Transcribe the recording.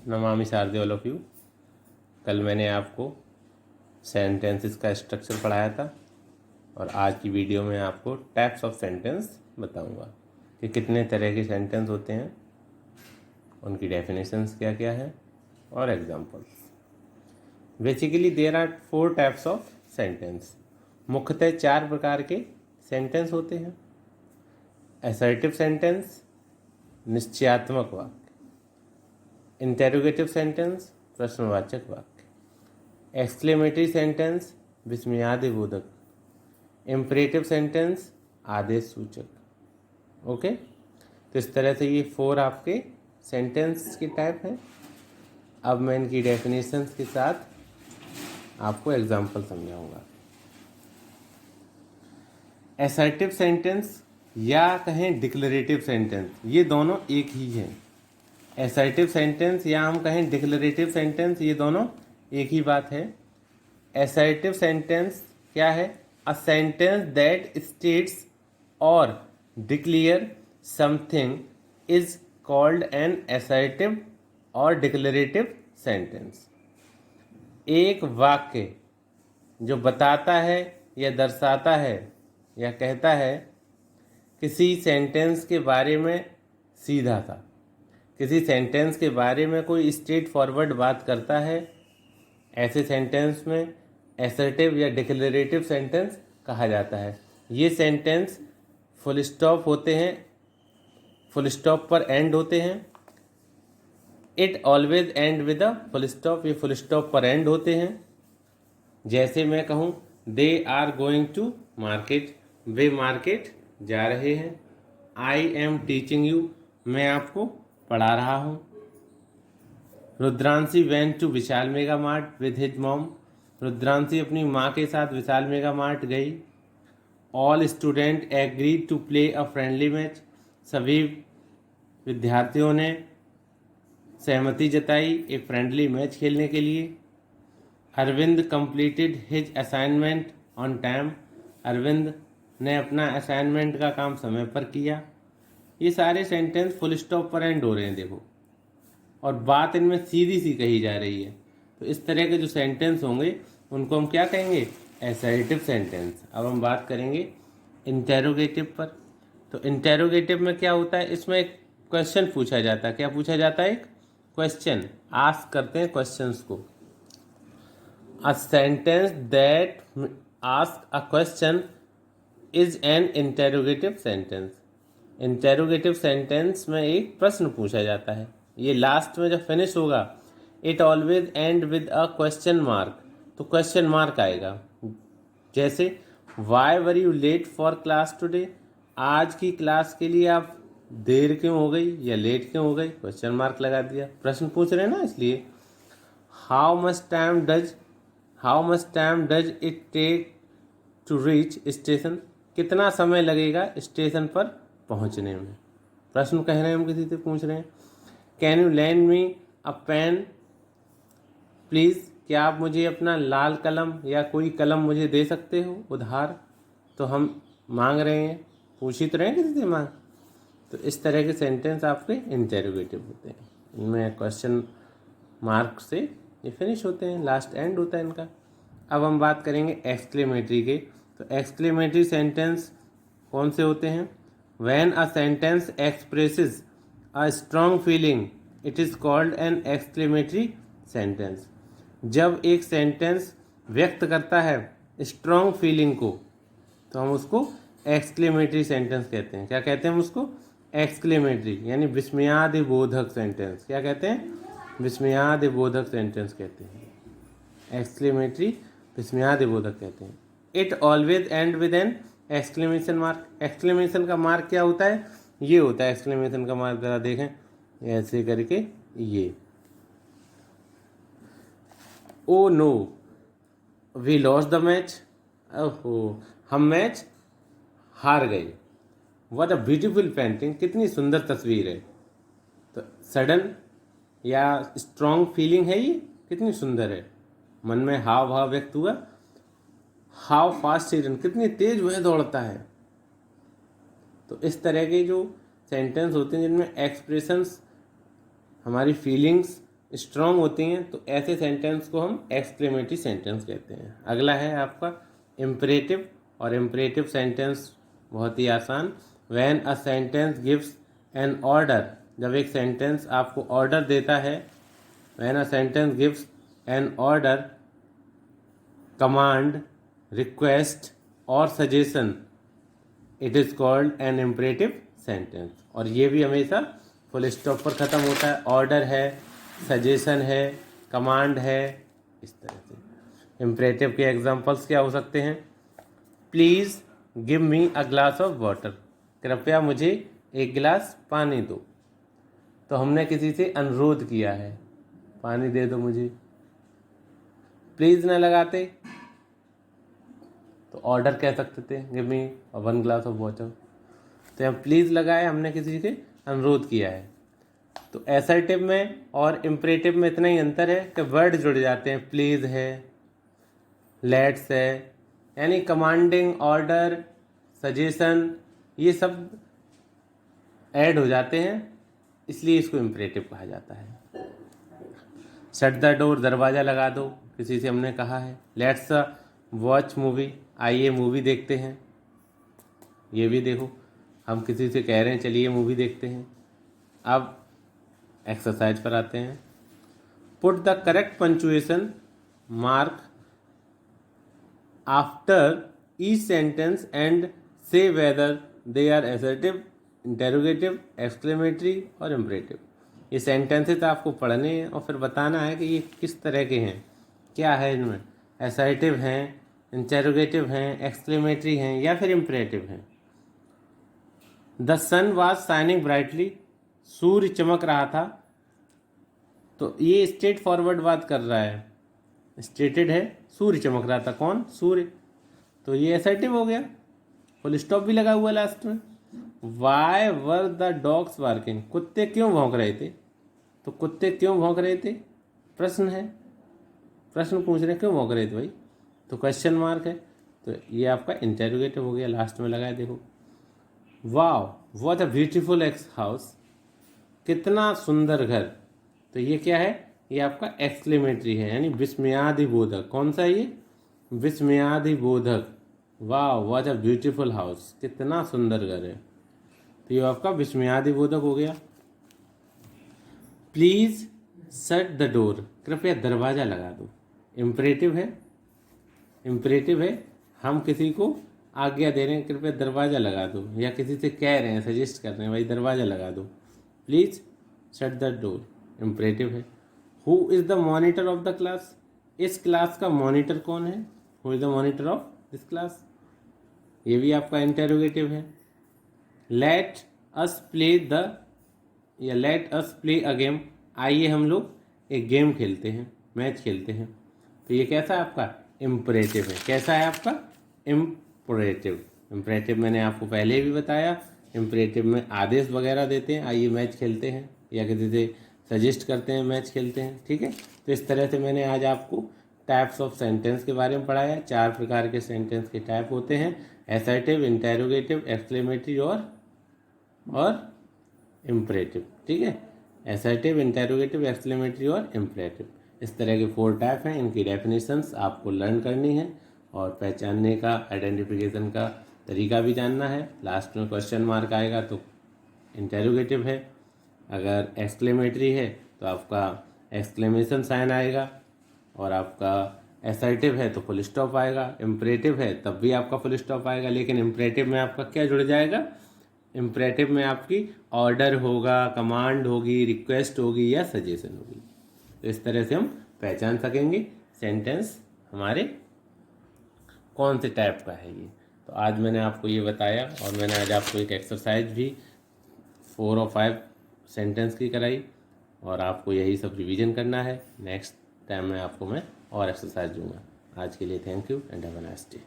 Namami Sharde all of you. कल मैंने आपको सेंटेंसेस का स्ट्रक्चर पढ़ाया था और आज की वीडियो में आपको टाइप्स ऑफ सेंटेंस बताऊंगा कि कितने तरह के सेंटेंस होते हैं, उनकी डेफिनेशंस क्या क्या है और examples. Basically there are 4 types of sentence. मुख्यतः 4 प्रकार के सेंटेंस होते हैं। असर्टिव सेंटेंस, निश्चयात्मक वाक्य। इंटेरोगेटिव सेंटेंस, प्रश्नवाचक वाक्य। एक्सक्लेमेटरी सेंटेंस, विस्मयादिबोधक। इम्परेटिव सेंटेंस, आदेश सूचक। ओके, तो इस तरह से ये 4 आपके सेंटेंस के टाइप हैं। अब मैं इनकी डेफिनेशंस के साथ आपको एग्जांपल समझाऊंगा। असर्टिव सेंटेंस या कहें डिक्लेरेटिव सेंटेंस, ये दोनों एक ही हैं। असर्टिव सेंटेंस या हम कहें डिक्लेरेटिव सेंटेंस, ये दोनों एक ही बात है। असर्टिव सेंटेंस क्या है? अ सेंटेंस दैट स्टेट्स और declare something is called an assertive और डिक्लेरेटिव सेंटेंस। एक वाक्य जो बताता है या दर्शाता है या कहता है किसी सेंटेंस के बारे में सीधा सा, किसी सेंटेंस के बारे में कोई स्ट्रेट फॉरवर्ड बात करता है, ऐसे सेंटेंस में असर्टिव या डिक्लेरेटिव सेंटेंस कहा जाता है। ये सेंटेंस फुल स्टॉप होते हैं, फुल स्टॉप पर एंड होते हैं। It always end with a full stop, ये फुल स्टॉप पर एंड होते हैं। जैसे मैं कहूँ they are going to market, वे मार्केट जा रहे हैं। आई एम टीचिंग यू, मैं आपको पढ़ा रहा हूँ। Rudranshi went to Vishal mega mart with his mom, Rudranshi अपनी माँ के साथ विशाल मेगा मार्ट गई। All student agree to play a friendly match, सभी विद्यार्थियों ने सहमति जताई एक फ्रेंडली मैच खेलने के लिए। Arvind completed his assignment on time, Arvind ने अपना असाइनमेंट का काम समय पर किया। ये सारे सेंटेंस फुल स्टॉप पर एंड हो रहे हैं, देखो, और बात इनमें सीधी सी कही जा रही है। तो इस तरह के जो सेंटेंस होंगे उनको हम क्या कहेंगे? Assertive sentence. अब हम बात करेंगे इंटेरोगेटिव पर। तो इंटेरोगेटिव में क्या होता है? इसमें एक क्वेश्चन पूछा जाता है। क्या पूछा जाता है? एक क्वेश्चन आस्क करते हैं क्वेश्चंस को। A sentence that ask a question is an interrogative sentence. Interrogative sentence में एक प्रश्न पूछा जाता है। ये लास्ट में जब फिनिश होगा, it always end with a question mark, तो क्वेश्चन मार्क आएगा। जैसे why were you let for class today, आज की क्लास के लिए आप देर क्यों हो गई या लेट क्यों हो गई, क्वेश्चन मार्क लगा दिया, प्रश्न पूछ रहे हैं ना इसलिए। How much time does it take to reach station, कितना समय लगेगा स्टेशन पर पहुंचने में, प्रश्न कह रहे हैं, हम किसी से पूछ रहे हैं। Can you lend me a pen please, क्या आप मुझे अपना लाल कलम या कोई कलम मुझे दे सकते हो उधार, तो हम मांग रहे हैं, पूछ ही तो रहे हैं किसी से मांग। तो इस तरह के सेंटेंस आपके इंटेरोगेटिव होते हैं। इनमें क्वेश्चन मार्क से ये फिनिश होते हैं, लास्ट एंड होता है इनका। अब हम बात करेंगे एक्सक्लेमेटरी के। तो एक्सक्लेमेटरी सेंटेंस कौन से होते हैं? When a sentence expresses a strong feeling it is called N exclamatory sentence. जब एक सेंटेंस व्यक्त करता है स्ट्रॉन्ग फीलिंग को, तो हम उसको एक्सक्लेमेटरी सेंटेंस कहते हैं। क्या कहते हैं हम उसको? एक्सक्लेमेटरी, यानी विस्मयादिबोधक सेंटेंस। क्या कहते हैं? विस्मयादिबोधक सेंटेंस कहते हैं। एक्सक्लेमेटरी विस्मयादिबोधक कहते हैं। It always end with an exclamation mark. Exclamation का मार्क क्या होता है? ये होता है एक्सक्लेमेशन का मार्क, जरा देखें ऐसे करके, ये oh no we lost the match, ओहो हम मैच हार गए। व्हाट अ ब्यूटीफुल पेंटिंग, कितनी सुंदर तस्वीर है। तो सडन या स्ट्रॉन्ग फीलिंग है, ये कितनी सुंदर है, मन में हाव भाव व्यक्त हुआ। हाउ फास्ट ही रन, कितनी तेज वह दौड़ता है। तो इस तरह के जो सेंटेंस होते हैं जिनमें एक्सप्रेशंस, हमारी फीलिंग्स स्ट्रॉन्ग होती हैं तो ऐसे सेंटेंस को हम एक्सक्लेमेटरी सेंटेंस कहते हैं। अगला है आपका इम्परेटिव, और इम्परेटिव सेंटेंस बहुत ही आसान। When a sentence gives an order, जब एक सेंटेंस आपको ऑर्डर देता है, when a sentence gives an order, command, request और suggestion, it is called an imperative sentence. और ये भी हमेशा फुल स्टॉप पर ख़त्म होता है। ऑर्डर है, सजेशन है, कमांड है, इस तरह से। इम्परेटिव के एग्जांपल्स क्या हो सकते हैं? Please give me a glass of water, कृपया मुझे एक गिलास पानी दो। तो हमने किसी से अनुरोध किया है, पानी दे दो मुझे। प्लीज़ न लगाते तो ऑर्डर कह सकते थे, give me one glass of water. तो यहाँ प्लीज़ लगाए, हमने किसी से अनुरोध किया है। तो असर्टिव में और इम्परेटिव में इतना ही अंतर है कि वर्ड जुड़ जाते हैं। प्लीज़ है, लेट्स है, यानी कमांडिंग, ऑर्डर, सजेशन, ये सब ऐड हो जाते हैं, इसलिए इसको इम्परेटिव कहा जाता है। शट द डोर, दरवाज़ा लगा दो, किसी से हमने कहा है। लेट्स वॉच मूवी, आइए मूवी देखते हैं। ये भी देखो, हम किसी से कह रहे हैं चलिए मूवी देखते हैं। अब एक्सरसाइज पर आते हैं। Put the correct punctuation mark after each sentence and say whether they are assertive, interrogative, exclamatory और इम्परेटिव। ये सेंटेंसेस आपको पढ़ने हैं और फिर बताना है कि ये किस तरह के हैं, क्या है इनमें, असर्टिव हैं, इंटेरोगेटिव हैं, एक्सक्लेमेटरी हैं या फिर इम्परेटिव हैं। The sun was shining brightly, सूर्य चमक रहा था। तो ये स्ट्रेट फॉरवर्ड बात कर रहा है, स्टेटेड है, सूर्य चमक रहा था। कौन? सूर्य। तो ये असर्टिव हो गया, फुल स्टॉप भी लगा हुआ लास्ट में। Why were the dogs barking, कुत्ते क्यों भौंक रहे थे? तो कुत्ते क्यों भौंक रहे थे, प्रश्न है, प्रश्न पूछ रहे हैं क्यों भौंक रहे थे भाई, तो क्वेश्चन मार्क है। तो ये आपका इंटेरोगेटिव हो गया, लास्ट में लगाया। देखो, wow what a beautiful x house, कितना सुंदर घर। तो ये क्या है? ये आपका एक्सक्लेमेटरी है, यानी विस्मयादिबोधक। कौन सा ये? विस्मयादिबोधक। Wow what a beautiful house, कितना सुंदर घर है। तो ये आपका विस्मयादिबोधक हो गया। प्लीज शट द डोर, कृपया दरवाज़ा लगा दो। इम्परेटिव है, इम्परेटिव है, हम किसी को आज्ञा दे रहे हैं कृपया दरवाज़ा लगा दो, या किसी से कह रहे हैं, सजेस्ट कर रहे हैं भाई दरवाज़ा लगा दो। Please shut the door, imperative है। Who is the monitor of the class, इस क्लास का मॉनिटर कौन है? Who is the monitor of this class, ये भी आपका इंटेरोगेटिव है। लेट अस प्ले द, या let us play a game, आइए हम लोग एक गेम खेलते हैं, मैच खेलते हैं। तो ये कैसा है आपका? इम्परेटिव है। कैसा है आपका? इम्परेटिव। इम्परेटिव मैंने आपको पहले भी बताया, इम्परेटिव में आदेश वगैरह देते हैं, आइए मैच खेलते हैं, या किसी से सजेस्ट करते हैं मैच खेलते हैं। ठीक है, तो इस तरह से मैंने आज आपको टाइप्स ऑफ सेंटेंस के बारे में पढ़ाया। 4 प्रकार के सेंटेंस के टाइप होते हैं, असर्टिव, इंटेरोगेटिव, एक्सक्लेमेटरी और इम्परेटिव। ठीक है, असर्टिव, इंटेरोगेटिव, एक्सक्लेमेटरी और इम्परेटिव, इस तरह के 4 टाइप हैं। इनकी डेफिनेशंस आपको लर्न करनी है और पहचानने का, आइडेंटिफिकेशन का तरीका भी जानना है। लास्ट में क्वेश्चन मार्क आएगा तो इंटेरोगेटिव है, अगर एक्सक्लेमेटरी है तो आपका एक्सक्लेमेशन साइन आएगा, और आपका असर्टिव है तो फुल स्टॉप आएगा, इम्परेटिव है तब भी आपका फुल स्टॉप आएगा। लेकिन इम्परेटिव में आपका क्या जुड़ जाएगा? इम्परेटिव में आपकी ऑर्डर होगा, कमांड होगी, रिक्वेस्ट होगी या सजेशन होगी। तो इस तरह से हम पहचान सकेंगे सेंटेंस हमारे कौन से टाइप का है ये। तो आज मैंने आपको ये बताया, और मैंने आज आपको एक एक्सरसाइज भी 4 और 5 सेंटेंस की कराई, और आपको यही सब रिवीजन करना है। नेक्स्ट टाइम में आपको मैं और एक्सरसाइज दूंगा। आज के लिए thank you and have a nice day.